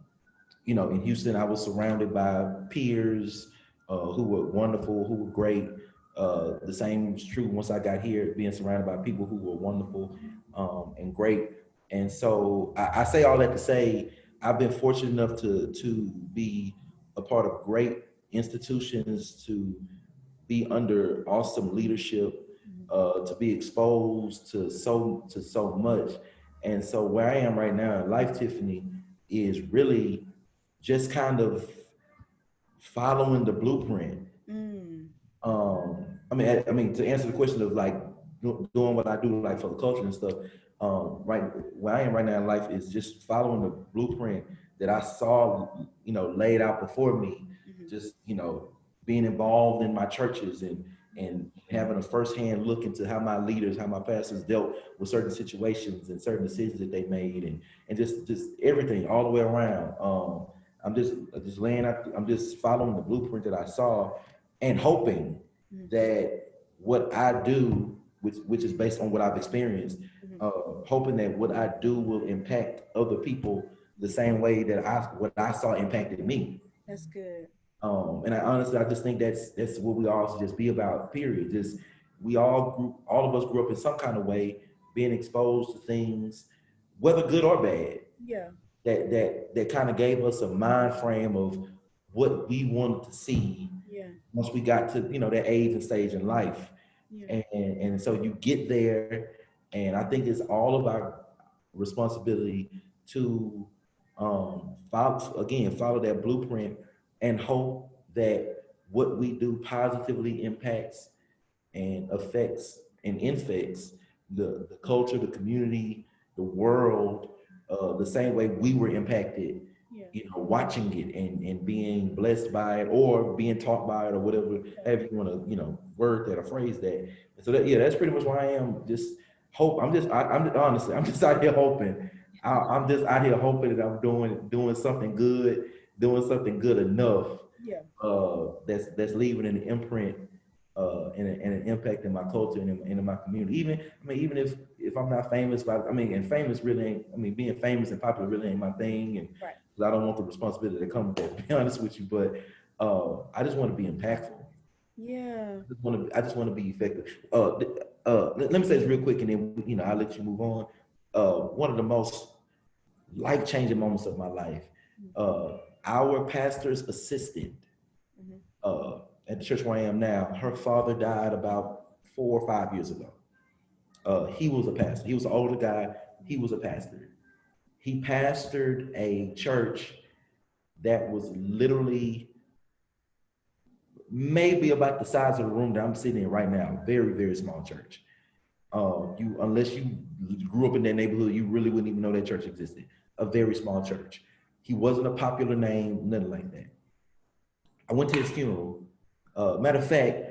Speaker 2: in Houston, I was surrounded by peers who were wonderful, who were great. The same is true once I got here, being surrounded by people who were wonderful and great. And so I say all that to say I've been fortunate enough to be a part of great institutions, to be under awesome leadership, to be exposed to so much. And so where I am right now in life, Tiffany, is really just kind of following the blueprint.
Speaker 1: Mm.
Speaker 2: I mean, to answer the question of like doing what I do, like for the culture and stuff. Right where I am right now in life is just following the blueprint that I saw, laid out before me, just being involved in my churches and having a firsthand look into how my leaders, how my pastors dealt with certain situations and certain decisions that they made, and just everything all the way around. I'm just laying out. I'm just following the blueprint that I saw, and hoping that what I do, which is based on what I've experienced, hoping that what I do will impact other people the same way that what I saw impacted me.
Speaker 1: That's good.
Speaker 2: And I just think that's what we all should just be about. Period. Just all of us grew up in some kind of way, being exposed to things, whether good or bad,
Speaker 1: Yeah.
Speaker 2: that kind of gave us a mind frame of what we wanted to see
Speaker 1: Yeah.
Speaker 2: once we got to that age and stage in life.
Speaker 1: Yeah.
Speaker 2: And so you get there, and I think it's all of our responsibility to follow that blueprint and hope that what we do positively impacts and affects and infects the culture, the community, the world, the same way we were impacted,
Speaker 1: Yeah.
Speaker 2: watching it and being blessed by it or being taught by it or whatever, however you want to, word that or phrase that. And so that's pretty much where I am. Just hope. I'm honestly, I'm just out here hoping. I'm just out here hoping that I'm doing something good, doing something good enough,
Speaker 1: Yeah.
Speaker 2: that's leaving an imprint, and an impact in my culture and in my community. Even if I'm not famous, but and famous really ain't. Being famous and popular really ain't my thing, and
Speaker 1: Right.
Speaker 2: I don't want the responsibility that comes with that. To be honest with you, but I just want to be impactful.
Speaker 1: Yeah.
Speaker 2: I just want to be effective. Let me say this real quick, and then I'll let you move on. One of the most life-changing moments of my life. Our pastor's assistant, at the church where I am now, her father died about 4 or 5 years ago. He was a pastor. He was an older guy. He was a pastor. He pastored a church that was literally maybe about the size of the room that I'm sitting in right now. Very, very small church. Unless you grew up in that neighborhood, you really wouldn't even know that church existed. A very small church. He wasn't a popular name, nothing like that. I went to his funeral. Matter of fact,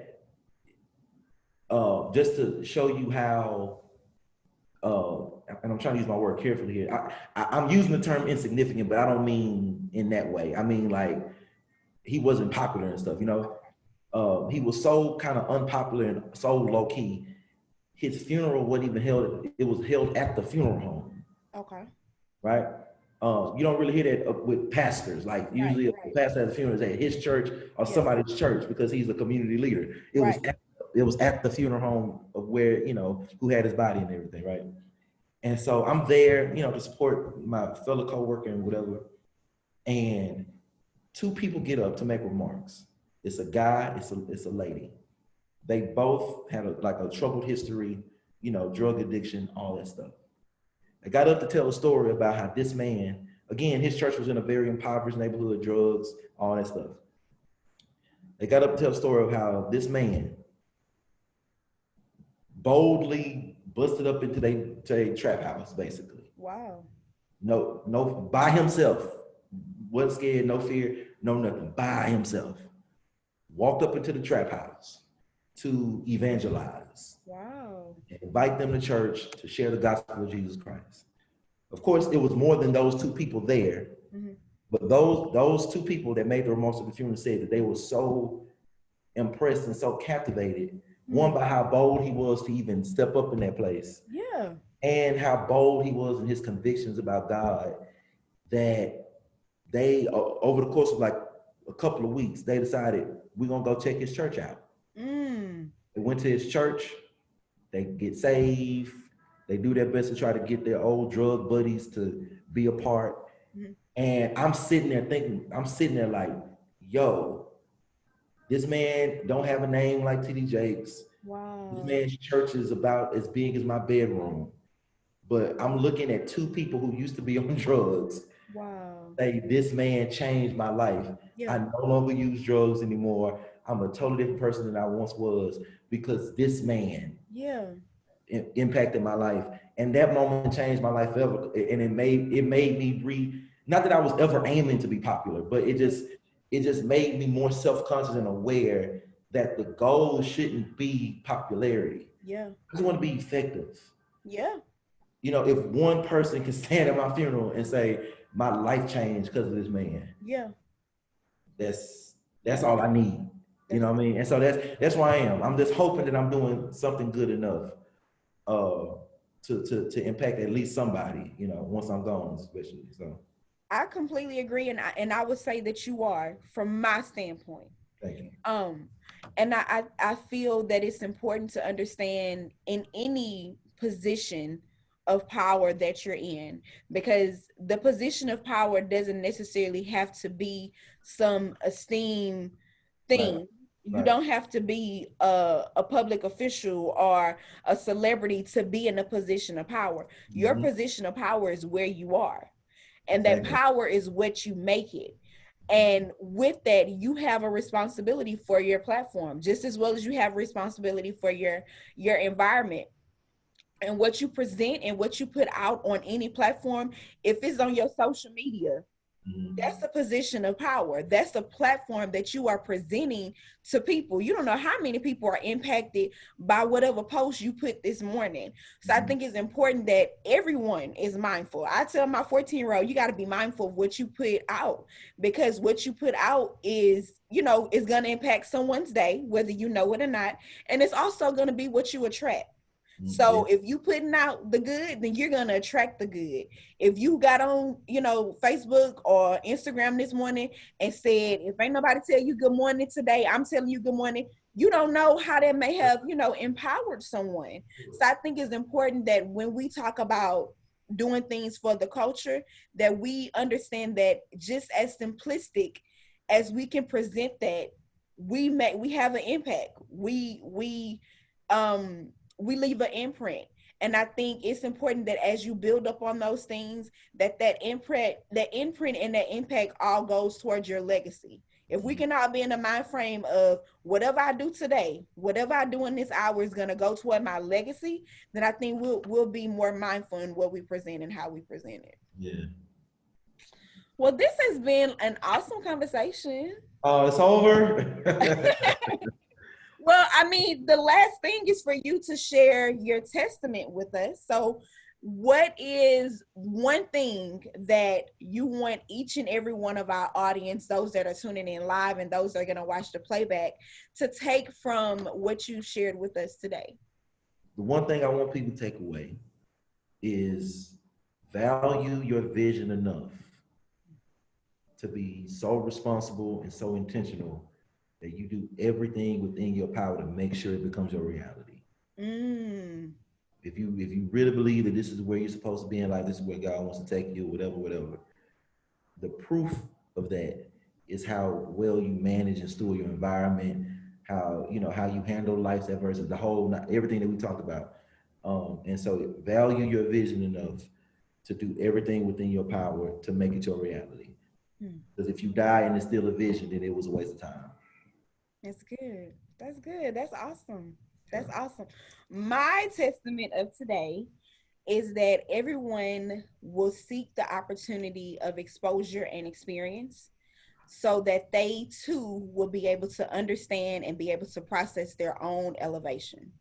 Speaker 2: just to show you how, and I'm trying to use my word carefully here. I'm using the term insignificant, but I don't mean in that way. I mean like he wasn't popular and stuff. He was so kind of unpopular and so low key. His funeral wasn't even held. It was held at the funeral home.
Speaker 1: Okay.
Speaker 2: Right. You don't really hear that with pastors. Like usually, a pastor at a funeral is at his church or somebody's church because he's a community leader. It was at the funeral home of where who had his body and everything, right? And so I'm there, to support my fellow coworker and whatever. And two people get up to make remarks. It's a guy, it's a lady. They both had a troubled history, drug addiction, all that stuff. They got up to tell a story about how this man, again, his church was in a very impoverished neighborhood, drugs, all that stuff. They got up to tell a story of how this man boldly busted up into their trap house, basically.
Speaker 1: Wow.
Speaker 2: No, by himself. Wasn't scared, no fear, no nothing. By himself. Walked up into the trap house to evangelize.
Speaker 1: Wow.
Speaker 2: Invite them to church to share the gospel of Jesus Christ. Of course, it was more than those two people there, but those two people that made the remarks at the funeral said that they were so impressed and so captivated, one by how bold he was to even step up in that place, and how bold he was in his convictions about God, that they, over the course of like a couple of weeks, they decided we're gonna go check his church out. They went to his church. They get saved. They do their best to try to get their old drug buddies to be a part. And I'm sitting there like, yo, this man don't have a name like TD Jakes.
Speaker 1: Wow.
Speaker 2: This man's church is about as big as my bedroom. But I'm looking at two people who used to be on drugs.
Speaker 1: Wow.
Speaker 2: Say, this man changed my life. I no longer use drugs anymore. I'm a totally different person than I once was because this man impacted my life. And that moment changed my life forever. And it made me not that I was ever aiming to be popular, but it just, it just made me more self-conscious and aware that the goal shouldn't be popularity.
Speaker 1: Yeah.
Speaker 2: I just want to be effective.
Speaker 1: Yeah.
Speaker 2: You know, if one person can stand at my funeral and say my life changed because of this man,
Speaker 1: Yeah.
Speaker 2: that's all I need. You
Speaker 1: That's
Speaker 2: know what I mean? And so that's where I am. I'm just hoping that I'm doing something good enough uh to impact at least somebody, you know, once I'm gone, especially. So
Speaker 1: I completely agree, and I would say that you are, from my standpoint.
Speaker 2: thank you.
Speaker 1: Um, and I feel that it's important to understand in any position of power that you're in, because the position of power doesn't necessarily have to be some esteem
Speaker 2: Right,
Speaker 1: thing. You
Speaker 2: right.
Speaker 1: don't have to be a public official or a celebrity to be in a position of power. Your
Speaker 2: Mm-hmm.
Speaker 1: position of power is where you are, and that
Speaker 2: Exactly.
Speaker 1: power is what you make it. And with that, you have a responsibility for your platform just as well as you have responsibility for your environment, and what you present and what you put out on any platform. If it's on your social media,
Speaker 2: Mm-hmm.
Speaker 1: that's a position of power. That's a platform that you are presenting to people. You don't know how many people are impacted by whatever post you put this morning. So I
Speaker 2: Mm-hmm.
Speaker 1: think it's important that everyone is mindful. I tell my 14-year-old, you got to be mindful of what you put out, because what you put out is, is going to impact someone's day, whether you know it or not. And it's also going to be what you attract.
Speaker 2: Yeah.
Speaker 1: So if you putting out the good, then you're gonna attract the good. If you got on, Facebook or Instagram this morning and said, if ain't nobody tell you good morning today, I'm telling you good morning, you don't know how that may have, empowered someone. So I think it's important that when we talk about doing things for the culture, that we understand that just as simplistic as we can present that, we have an impact. Um we leave an imprint. And I think it's important that as you build up on those things, that imprint and that impact all goes towards your legacy. If we can all be in the mind frame of whatever I do today, whatever I do in this hour is gonna go toward my legacy, then I think we'll be more mindful in what we present and how we present it.
Speaker 2: Yeah.
Speaker 1: Well, this has been an awesome conversation.
Speaker 2: Oh, it's over.
Speaker 1: Well, I mean, the last thing is for you to share your testament with us. So, what is one thing that you want each and every one of our audience, those that are tuning in live and those that are going to watch the playback, to take from what you shared with us today?
Speaker 2: The one thing I want people to take away is value your vision enough to be so responsible and so intentional that you do everything within your power to make sure it becomes your reality.
Speaker 1: Mm.
Speaker 2: If you really believe that this is where you're supposed to be in life, this is where God wants to take you, whatever, the proof of that is how well you manage and steward your environment, how you handle life's adversity, the whole everything that we talked about. And so value your vision enough to do everything within your power to make it your reality.
Speaker 1: Mm.
Speaker 2: Because if you die and it's still a vision, then it was a waste of time.
Speaker 1: That's good. That's good. That's awesome.
Speaker 2: Yeah.
Speaker 1: That's awesome. My testament of today is that everyone will seek the opportunity of exposure and experience so that they too will be able to understand and be able to process their own elevation.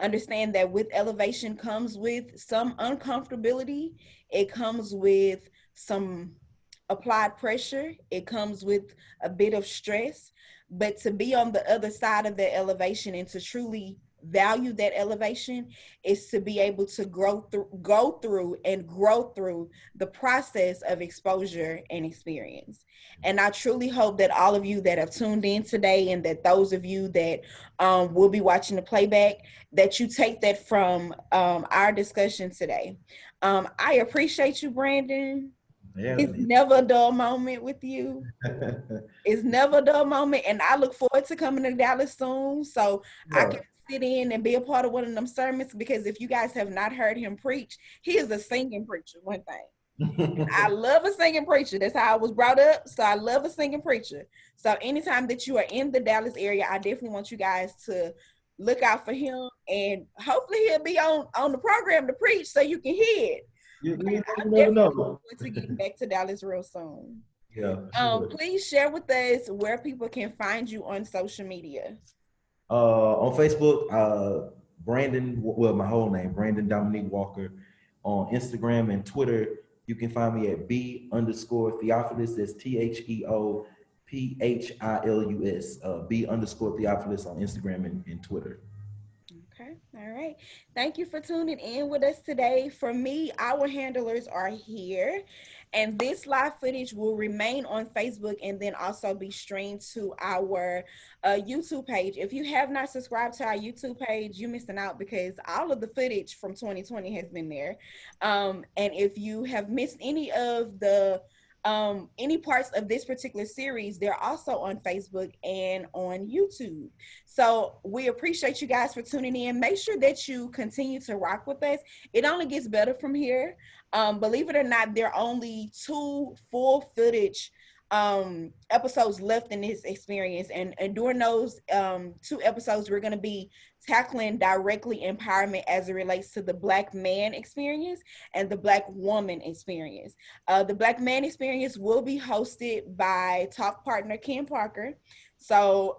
Speaker 1: Understand that with elevation comes with some uncomfortability, it comes with some applied pressure, it comes with a bit of stress, but to be on the other side of that elevation and to truly value that elevation is to be able to go through and grow through the process of exposure and experience. And I truly hope that all of you that have tuned in today, and that those of you that will be watching the playback, that you take that from our discussion today. I appreciate you, Branden.
Speaker 2: Yeah.
Speaker 1: It's never a dull moment with you. It's never a dull moment. And I look forward to coming to Dallas soon so I
Speaker 2: Yeah.
Speaker 1: can sit in and be a part of one of them sermons, because if you guys have not heard him preach, he is a singing preacher, one thing. I love a singing preacher. That's how I was brought up. So I love a singing preacher. So anytime that you are in the Dallas area, I definitely want you guys to look out for him, and hopefully he'll be on the program to preach so you can hear it.
Speaker 2: you,
Speaker 1: But
Speaker 2: you
Speaker 1: I'm
Speaker 2: never
Speaker 1: definitely looking
Speaker 2: know.
Speaker 1: forward to getting back to Dallas real soon.
Speaker 2: Yeah, for sure.
Speaker 1: Please share with us where people can find you on social media.
Speaker 2: On Facebook, Brandon, well, my whole name, Brandon Dominique Walker. On Instagram and Twitter, you can find me at B underscore Theophilus. That's TheoPhilus. B underscore Theophilus on Instagram and Twitter.
Speaker 1: Okay. All right. Thank you for tuning in with us today. For me, our handlers are here, and this live footage will remain on Facebook and then also be streamed to our YouTube page. If you have not subscribed to our YouTube page, you're missing out because all of the footage from 2020 has been there. And if you have missed any parts of this particular series, they're also on Facebook and on YouTube. So we appreciate you guys for tuning in. Make sure that you continue to rock with us. It only gets better from here. Believe it or not, there are only two full footage episodes left in this experience, and during those two episodes we're going to be tackling directly empowerment as it relates to the Black man experience and the Black woman experience. The Black man experience will be hosted by talk partner Ken Parker. So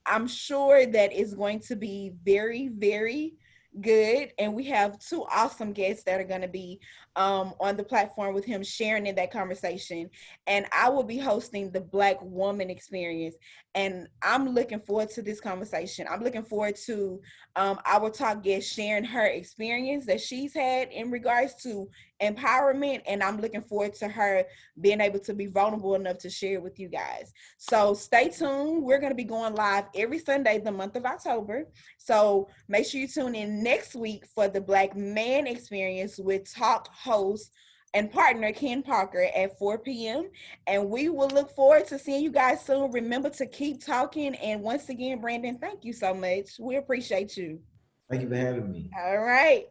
Speaker 1: I'm sure that it's going to be very, very good. And we have two awesome guests that are going to be on the platform with him sharing in that conversation. And I will be hosting the Black woman experience. And I'm looking forward to this conversation. I'm looking forward to our talk guest sharing her experience that she's had in regards to empowerment. And I'm looking forward to her being able to be vulnerable enough to share with you guys. So stay tuned. We're going to be going live every Sunday, the month of October. So make sure you tune in next week for the Black man experience with talk host and partner Ken Parker at 4 p.m. And we will look forward to seeing you guys soon. Remember to keep talking. And once again, Brandon, thank you so much. We appreciate you.
Speaker 2: Thank you for having me.
Speaker 1: All right.